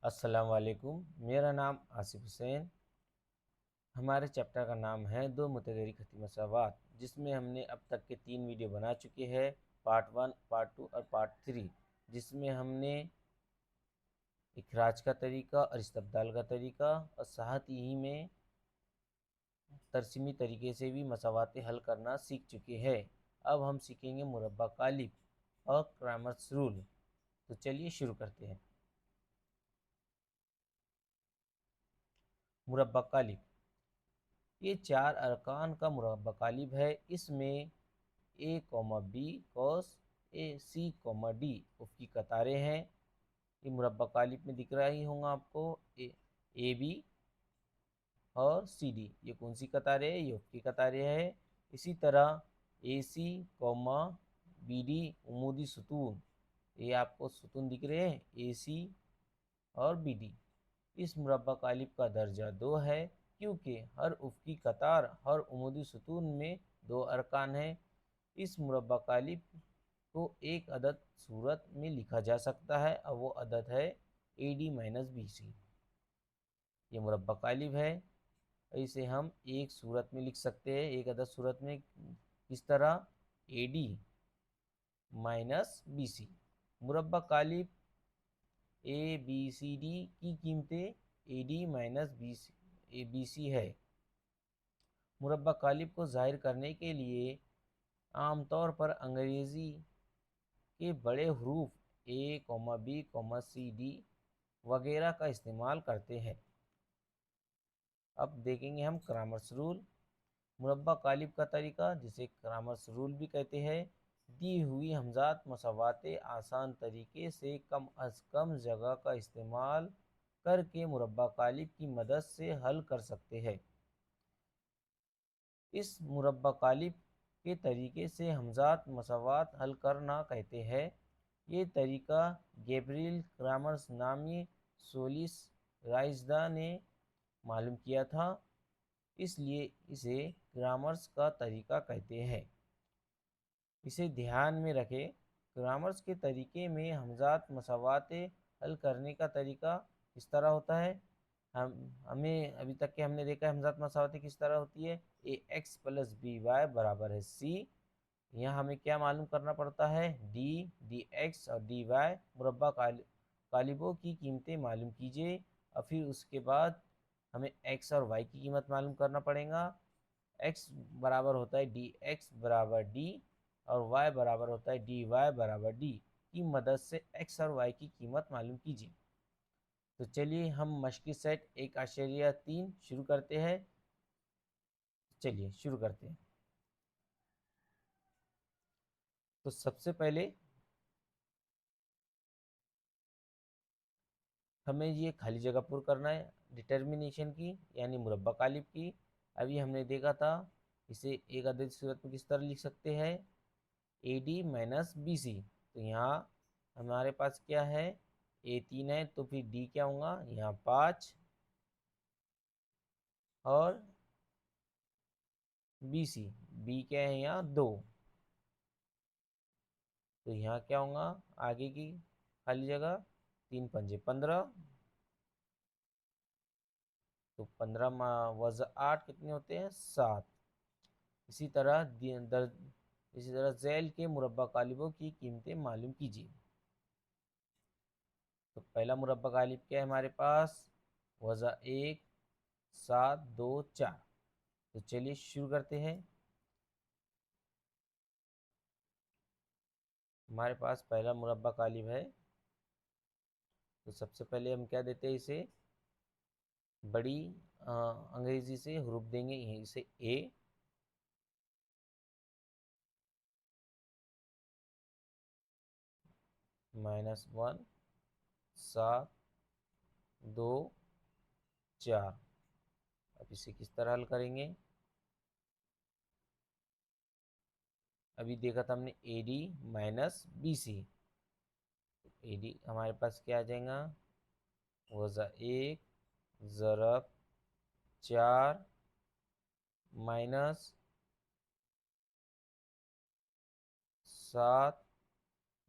अस्सलाम वालेकुम। मेरा नाम आसिफ हुसैन। हमारे चैप्टर का नाम है दो मुतगैरी खती मसावात, जिसमें हमने अब तक के 3 वीडियो बना चुके हैं, पार्ट 1, पार्ट 2 और पार्ट 3, जिसमें हमने इखराज का तरीका और इस्तब्दाल का तरीका और साथ ही में तरसीमी तरीके से भी मसावातें हल करना सीख चुके हैं। अब हम सीखेंगे मुरब्बा कालिब और क्रैमर्स रूल। तो चलिए शुरू करते हैं। मुरब्बा कालिब ये 4 अरकान का मुरब्बा कालिब है। इसमें ए comma B cos A C comma D उसकी कतारें हैं। ये मुरब्बा कालिब में दिख रहा ही होगा आपको। ए बी और सी डी, ये कौन सी कतारें है? ये उसकी कतारें है। इसी तरह ए सी कॉमा बी डी उमूदी सुतून, ये आपको सुतून दिख रहे हैं, ए सी और बी डी। इस मुरब्बा कालिब का दर्जा 2 है, क्योंकि हर उफ़क़ी कतार हर उमूदी सुतून में 2 अरकान हैं। इस मुरब्बा कालिब को एक अदद सूरत में लिखा जा सकता है और वो अदद है AD-BC। ये मुरब्बा कालिब है। इसे हम एक सूरत में लिख सकते हैं, एक अदद सूरत में। किस तरह? AD-BC। मुरब्बा कालिब ABCD की कीमतें AD-BC है। मुरब्बा कालिब को ज़ाहिर करने के लिए आमतौर पर अंग्रेज़ी के बड़े हरूफ A, B, C, D वगैरह का इस्तेमाल करते हैं। अब देखेंगे हम क्रैमर्स रूल। मुरब्बा कालिब का तरीका, जिसे क्रैमर्स रूल भी कहते हैं, दी हुई हमजात मसावातें आसान तरीके से कम अज़ कम जगह का इस्तेमाल करके मुरब्बा कालिब की मदद से हल कर सकते हैं। इस मुरब्बा कालिब के तरीके से हमजात मसावात हल करना कहते हैं। ये तरीका गैब्रिएल क्रैमर्स नामी सोलिस राइज़दा ने मालूम किया था, इसलिए इसे क्रैमर्स का तरीका कहते हैं। इसे ध्यान में रखें, क्रैमर्स के तरीके में हमजात मसावातें हल करने का तरीका इस तरह होता है। हमें अभी तक के हमने देखा है हमजात मसावातें किस तरह होती है। A X plus B Y बराबर है सी। यहाँ हमें क्या मालूम करना पड़ता है? डी एक्स और डी वाई मुरब्बा कालिबों की कीमतें मालूम कीजिए, और फिर उसके बाद हमें एक्स और वाई की कीमत मालूम करना पड़ेगा। एक्स बराबर होता है डी एक्स बराबर डी, और वाई बराबर होता है डी वाई बराबर डी की मदद से एक्स और वाई की कीमत मालूम कीजिए। तो चलिए हम मश्की सेट 1.3 शुरू करते हैं। चलिए शुरू करते हैं। तो सबसे पहले हमें ये खाली जगह पूर्ण करना है डिटर्मिनेशन की, यानी मुरब्बा कालिब की। अभी हमने देखा था, इसे एक अदद सूरत में किस तरह लिख सकते हैं? AD-BC। तो यहाँ हमारे पास क्या है? A3 है, तो फिर D क्या होगा? यहाँ 5 और BC, B क्या है? यहाँ 2। तो यहाँ क्या होगा आगे की खाली जगह? 3 पंजे 15। तो 15 वज़ 8 कितने होते हैं? 7। इसी तरह इसी तरह झैल के मुरब्बा कालिबों की कीमतें मालूम कीजिए। तो पहला मुरब्बा कालिब क्या है हमारे पास? वज़ा 1, 7, 2, 4। तो चलिए शुरू करते हैं। हमारे पास पहला मुरब्बा कालिब है। तो सबसे पहले हम क्या देते हैं इसे? बड़ी अंग्रेजी से हरूफ देंगे, यहीं से A, -1, 7, 2, 4। अब इसे किस तरह हल करेंगे? अभी देखा था हमने AD-BC। AD हमारे पास क्या आ जाएगा? वज़ा 1 ज़रब 4 माइनस 7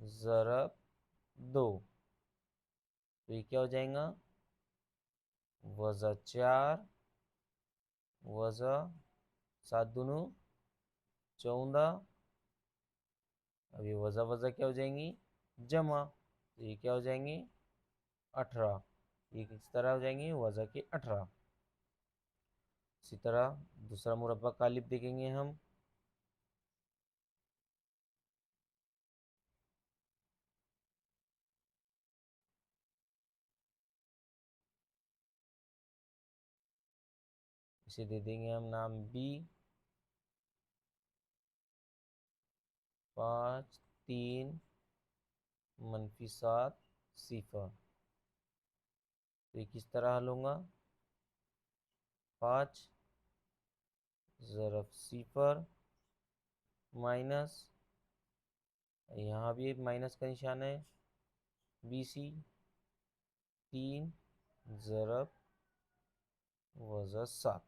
ज़रब 2। तो ये क्या हो जाएगा, वज़ा 4 वज़ा 7 दूनी 14। अब ये वज़ा वज़ा क्या हो जाएंगी, जमा, तो ये क्या हो जाएंगी 18। ये किस तरह हो जाएंगी, वज़ा के 18। इसी तरह दूसरा मुरब्बा कालिब देखेंगे हम। इसे दे देंगे हम नाम बी। 5 3 -7 सिफर। तो ये किस तरह हल होगा, 5 ज़रब सिफर माइनस, यहाँ भी एक माइनस का निशान है, BC 3 ज़रब वज़ा 7।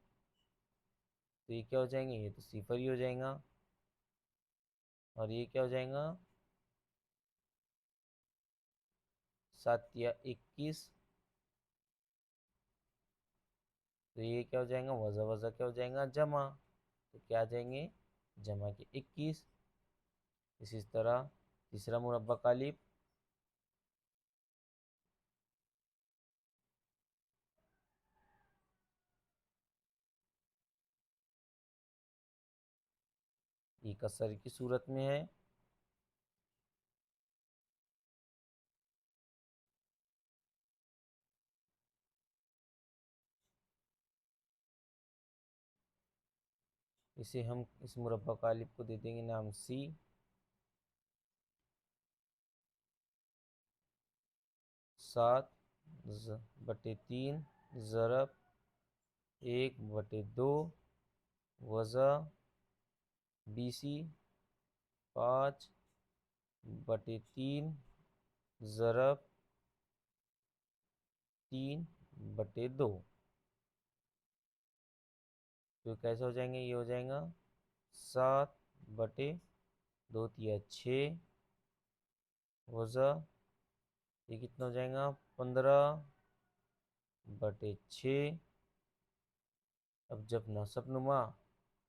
तो ये क्या हो जाएंगे, ये तो सिफर ही हो जाएगा। और ये क्या हो जाएगा, 7 या 21। तो ये क्या हो जाएगा, वज़ा वज़ा क्या हो जाएगा, जमा, तो क्या आ जाएंगे, जमा के 21। इसी तरह तीसरा मुरब्बा कालिब। ये कसर की सूरत में है। इसे हम इस मुरब्बा कालिब को दे देंगे नाम C। 7/3 ज़रब 1/2 वज़ा BC 5/3 ज़रब 3/2। तो कैसे हो जाएंगे, ये हो जाएगा 7/2 वज़ा, ये कितना हो जाएगा 15/6। अब जब नसब नुमा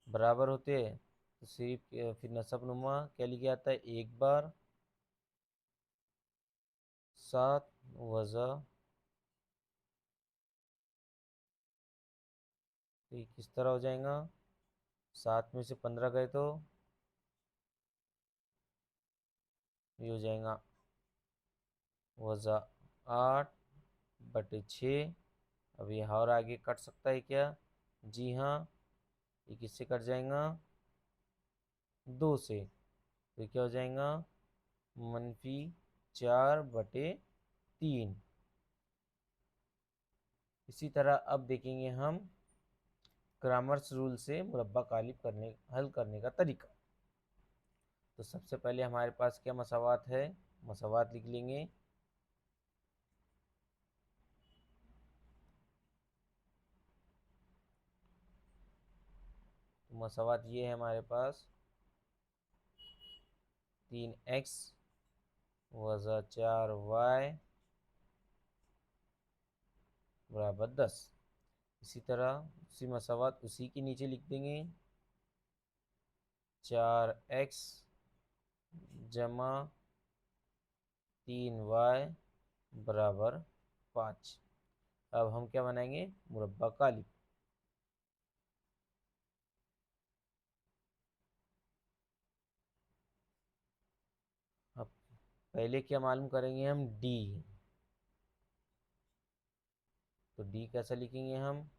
बराबर होते हैं तो सिर्फ फिर नसब नुमा क्या लिखा जाता है, एक बार 7 वज़ा, तो ये किस तरह हो जाएगा, 7 में से 15 गए तो ये हो जाएगा वज़ा 8/6। अब ये और आगे कट सकता है क्या, जी हाँ, ये किससे कट जाएगा, 2 से। तो क्या हो जाएगा, -4/3। इसी तरह अब देखेंगे हम क्रामर्स रूल से मुरब्बा कालिब करने हल करने का तरीका। तो सबसे पहले हमारे पास क्या मसावात है, मसावात लिख लेंगे। तो मसावात ये है हमारे पास, 3x वज़ा 4y बराबर 10। इसी तरह उसी मसावात उसी के नीचे लिख देंगे, 4x जमा 3y बराबर 5। अब हम क्या बनाएंगे, मुरब्बा कालिब। अब पहले क्या मालूम करेंगे हम, d। तो d कैसा लिखेंगे हम,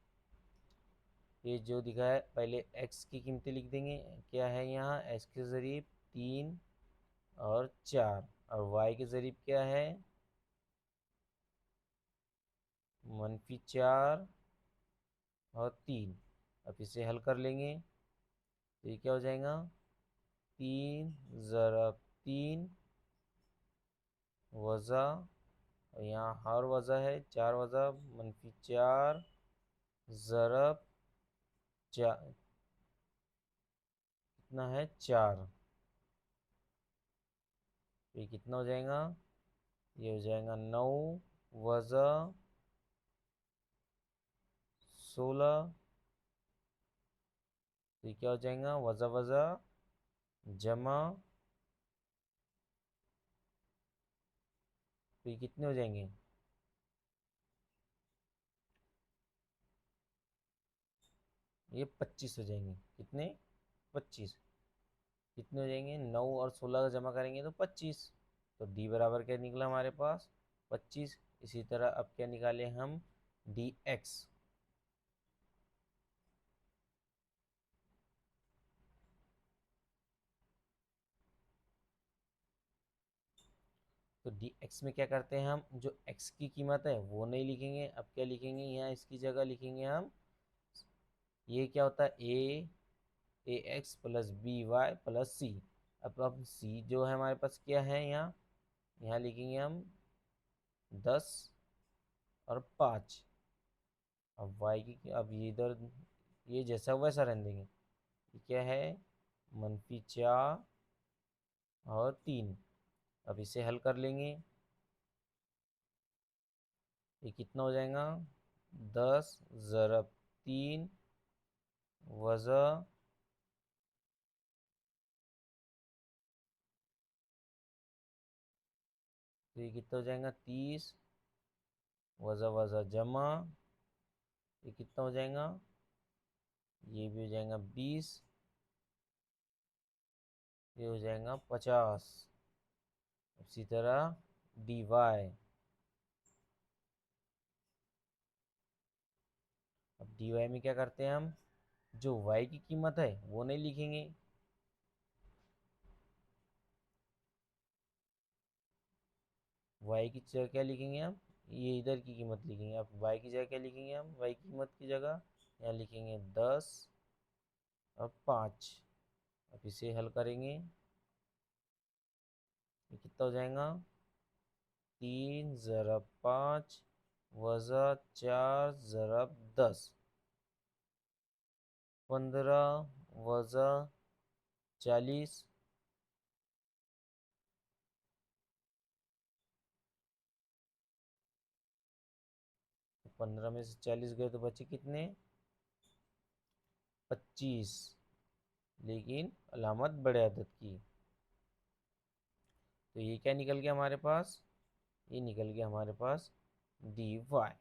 ये जो दिखा है पहले x की कीमतें लिख देंगे, क्या है यहाँ x के ज़रीब 3 और 4, और y के ज़रीब क्या है -4 और 3। अब इसे हल कर लेंगे तो ये क्या हो जाएगा, 3 ज़रब 3 वज़ा, और यहाँ हर वज़ा है 4 वज़ा -4 ज़रब 4, कितना है 4। तो ये कितना हो जाएगा, ये हो जाएगा 9 वज़ा 16, तो ये क्या हो जाएगा, वज़ा वज़ा जमा, तो ये कितने हो जाएंगे, ये 25 हो जाएंगे। कितने, 25। कितने हो जाएंगे, 9 और 16 का जमा करेंगे तो 25। तो डी बराबर क्या निकला हमारे पास, 25। इसी तरह अब क्या निकाले हम, डी एक्स। तो डी एक्स में क्या करते हैं हम, जो एक्स की कीमत है वो नहीं लिखेंगे, अब क्या लिखेंगे, यहाँ इसकी जगह लिखेंगे हम, ये क्या होता है, A X plus B Y plus C. अब सी जो है हमारे पास क्या है, यहाँ यहाँ लिखेंगे हम 10 और 5। अब वाई की, अब ये इधर ये जैसा वैसा रहने देंगे। ये क्या है, -4 और 3। अब इसे हल कर लेंगे, ये कितना हो जाएगा, 10 ज़रब 3 वज़ा, तो ये कितना हो जाएगा, 30 वज़ा वज़ा जमा, ये कितना हो जाएगा, ये भी हो जाएगा 20, ये हो जाएगा 50। इसी तरह डी वाई, अब डी वाई में क्या करते हैं हम, जो वाई की कीमत है वो नहीं लिखेंगे, वाई की जगह क्या लिखेंगे हम, ये इधर की कीमत लिखेंगे। अब वाई की जगह क्या लिखेंगे हम, वाई की कीमत की जगह यहाँ लिखेंगे 10 और 5। अब इसे हल करेंगे, ये कितना हो जाएगा, 3 ज़रब 5 वज़ा 4 ज़रब 10, 15 वज़ा 40, 15 में से 40 गए तो बचे कितने, 25, लेकिन अलामत बड़े अदद की। तो ये क्या निकल गया हमारे पास, ये निकल गया हमारे पास डी वाई।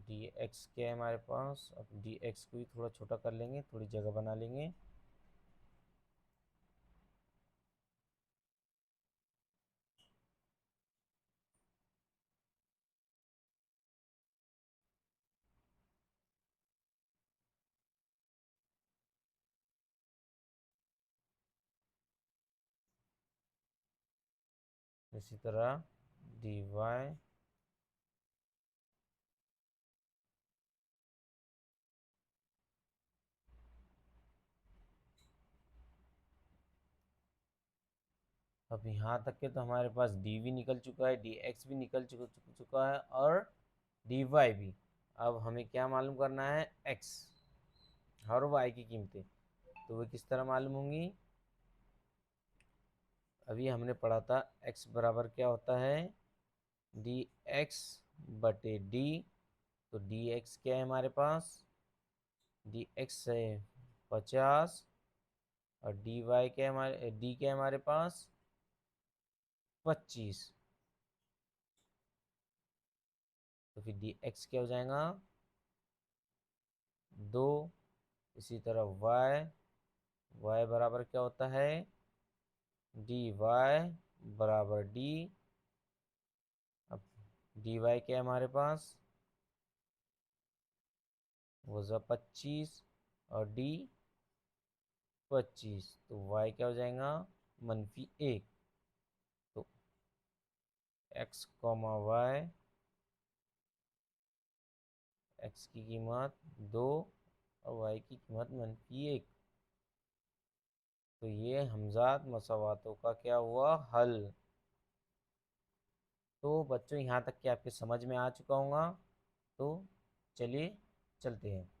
डी एक्स क्या है हमारे पास, अब डी एक्स को भी थोड़ा छोटा कर लेंगे, थोड़ी जगह बना लेंगे। इसी तरह डी वाई, अब यहाँ तक के तो हमारे पास डी भी निकल चुका है, डी एक्स भी निकल चुका है, और डी वाई भी। अब हमें क्या मालूम करना है, एक्स और वाई की कीमतें। तो वे किस तरह मालूम होंगी, अभी हमने पढ़ा था एक्स बराबर क्या होता है, डी एक्स बटे डी। तो डी एक्स क्या है हमारे पास, डी एक्स है 50, और डी वाई क्या है हमारे, डी क्या है हमारे पास 25। तो फिर डी एक्स क्या हो जाएगा, 2। इसी तरह वाई, वाई बराबर क्या होता है, डी वाई बराबर डी। अब डी वाई क्या है हमारे पास, वज़ा 25 और डी 25, तो वाई क्या हो जाएगा -1। तो एक्स कॉमा वाई, एक्स की कीमत 2 और वाई की कीमत -1। तो ये हमजात मसावातों का क्या हुआ, हल। तो बच्चों यहाँ तक कि आपके समझ में आ चुका होगा। तो चलिए चलते हैं।